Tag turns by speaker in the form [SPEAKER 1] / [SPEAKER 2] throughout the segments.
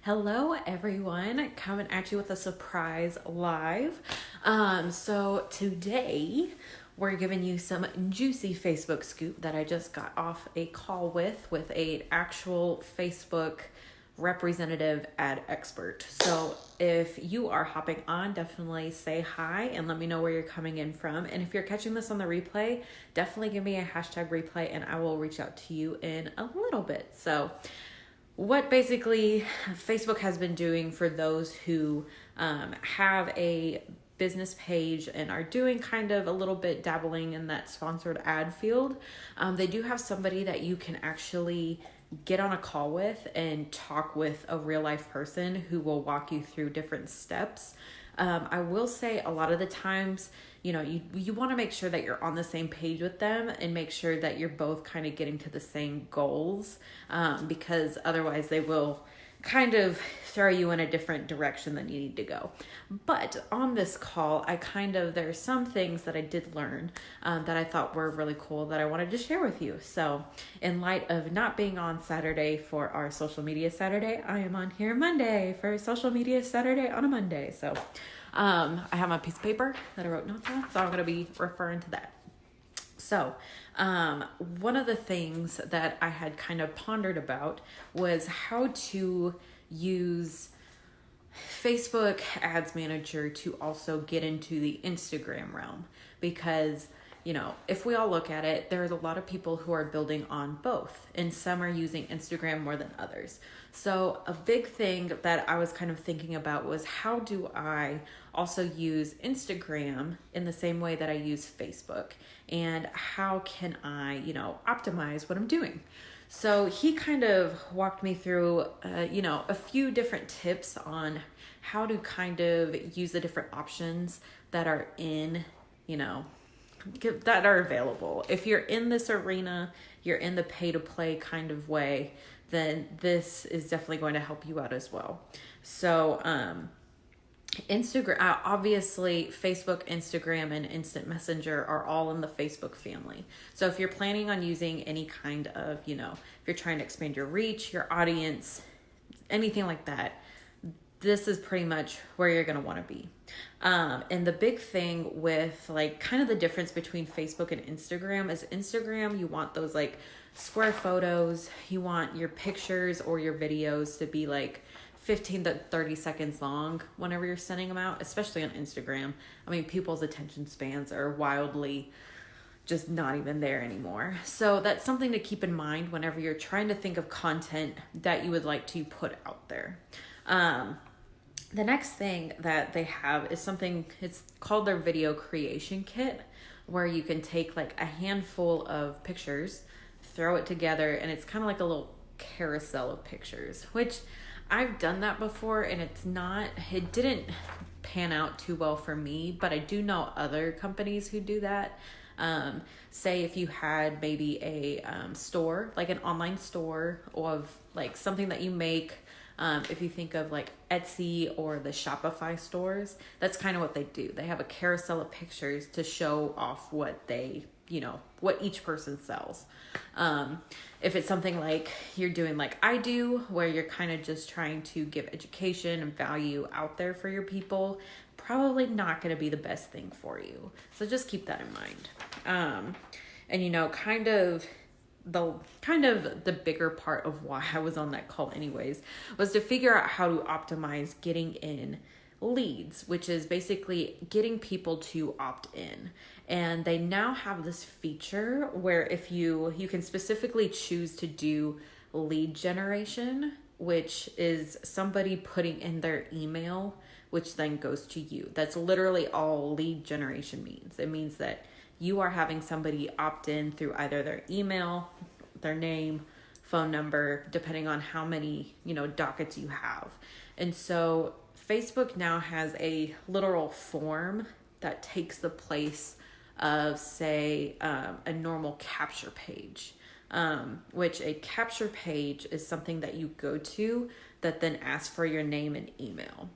[SPEAKER 1] Hello, everyone. Coming at you with a surprise live. So today we're giving you some juicy Facebook scoop that I just got off a call with a actual Facebook representative ad expert. So if you are hopping on, definitely say hi and let me know where you're coming in from. And if you're catching this on the replay, definitely give me a hashtag replay and I will reach out to you in a little bit. So what basically Facebook has been doing for those who have a business page and are doing kind of a little bit dabbling in that sponsored ad field, they do have somebody that you can actually get on a call with and talk with a real life person who will walk you through different steps. I will say a lot of the times, you want to make sure that you're on the same page with them and make sure that you're both kind of getting to the same goals, because otherwise they will kind of throw you in a different direction than you need to go. But on this call, there's some things that I did learn that I thought were really cool that I wanted to share with you. So in light of not being on Saturday for our social media Saturday, I am on here Monday for social media Saturday on a Monday. So I have my piece of paper that I wrote notes on, so I'm going to be referring to that. So, one of the things that I had kind of pondered about was how to use Facebook Ads Manager to also get into the Instagram realm. Because, if we all look at it, there's a lot of people who are building on both, and some are using Instagram more than others. So a big thing that I was kind of thinking about was, how do I also use Instagram in the same way that I use Facebook? And how can I, optimize what I'm doing? So he kind of walked me through, a few different tips on how to kind of use the different options that are that are available. If you're in this arena, you're in the pay to play kind of way, then this is definitely going to help you out as well. So, Instagram, obviously Facebook, Instagram, and Instant Messenger are all in the Facebook family. So if you're planning on using any kind of, if you're trying to expand your reach, your audience, anything like that, this is pretty much where you're going to want to be. And the big thing with kind of the difference between Facebook and Instagram is Instagram, you want those square photos, you want your pictures or your videos to be 15 to 30 seconds long whenever you're sending them out, especially on Instagram. I mean, people's attention spans are wildly just not even there anymore. So that's something to keep in mind whenever you're trying to think of content that you would like to put out there. The next thing that they have is something, it's called their video creation kit, where you can take a handful of pictures, throw it together, and it's kind of like a little carousel of pictures, which I've done that before, and it didn't pan out too well for me, but I do know other companies who do that. Say if you had maybe a store, an online store of something that you make, if you think of Etsy or the Shopify stores, that's kind of what they do. They have a carousel of pictures to show off what they, what each person sells. If it's something you're doing I do, where you're kind of just trying to give education and value out there for your people, probably not going to be the best thing for you. So just keep that in mind. And kind of the bigger part of why I was on that call anyways was to figure out how to optimize getting in leads, which is basically getting people to opt in. And they now have this feature where if you can specifically choose to do lead generation, which is somebody putting in their email, which then goes to you. That's literally all lead generation means. It means that you are having somebody opt in through either their email, their name, phone number, depending on how many, dockets you have. And so Facebook now has a literal form that takes the place of, say, a normal capture page, which a capture page is something that you go to that then asks for your name and email.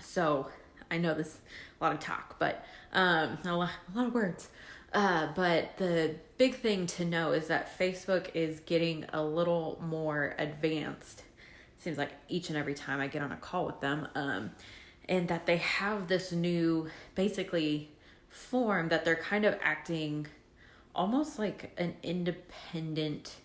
[SPEAKER 1] So I know this is a lot of talk, but a lot of words. But the big thing to know is that Facebook is getting a little more advanced seems like each and every time I get on a call with them, and that they have this new basically form that they're kind of acting almost like an independent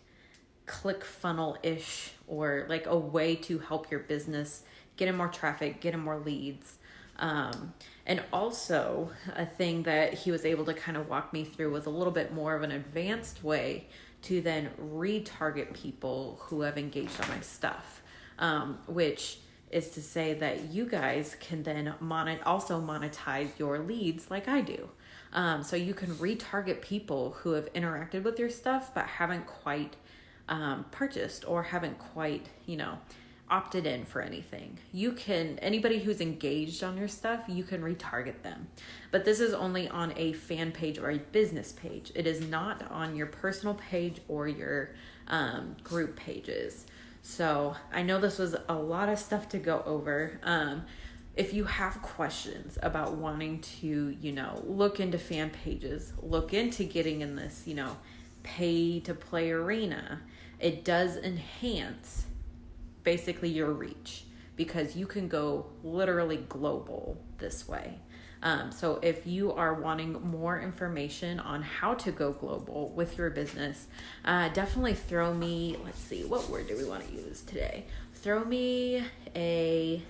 [SPEAKER 1] ClickFunnels-ish, or like a way to help your business get in more traffic, get in more leads. And also a thing that he was able to kind of walk me through was a little bit more of an advanced way to then retarget people who have engaged on my stuff, which is to say that you guys can then also monetize your leads like I do. So you can retarget people who have interacted with your stuff but haven't quite purchased or haven't quite, opted in for anything. Anybody who's engaged on your stuff, you can retarget them. But this is only on a fan page or a business page. It is not on your personal page or your group pages. So I know this was a lot of stuff to go over. If you have questions about wanting to, look into fan pages, look into getting in this, pay to play arena, it does enhance basically your reach, because you can go literally global this way. So if you are wanting more information on how to go global with your business, definitely throw me, let's see, what word do we want to use today? Throw me a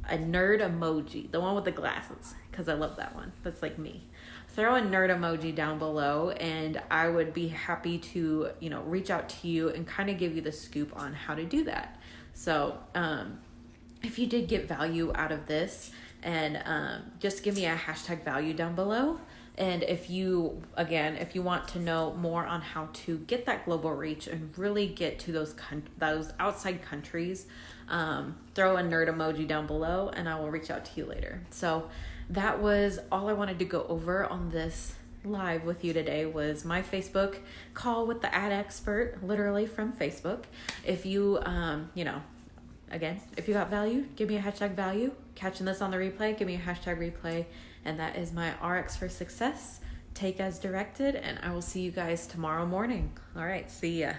[SPEAKER 1] nerd emoji, the one with the glasses, because I love that one. That's like me. Throw a nerd emoji down below, and I would be happy to, reach out to you and kind of give you the scoop on how to do that. So if you did get value out of this, and just give me a hashtag value down below. And if you want to know more on how to get that global reach and really get to those outside countries, throw a nerd emoji down below and I will reach out to you later. So that was all I wanted to go over on this live with you today, was my Facebook call with the ad expert, literally from Facebook. If you, again, if you got value, give me a hashtag value. Catching this on the replay, give me a hashtag replay. And that is my RX for Success. Take as directed, and I will see you guys tomorrow morning. All right, see ya.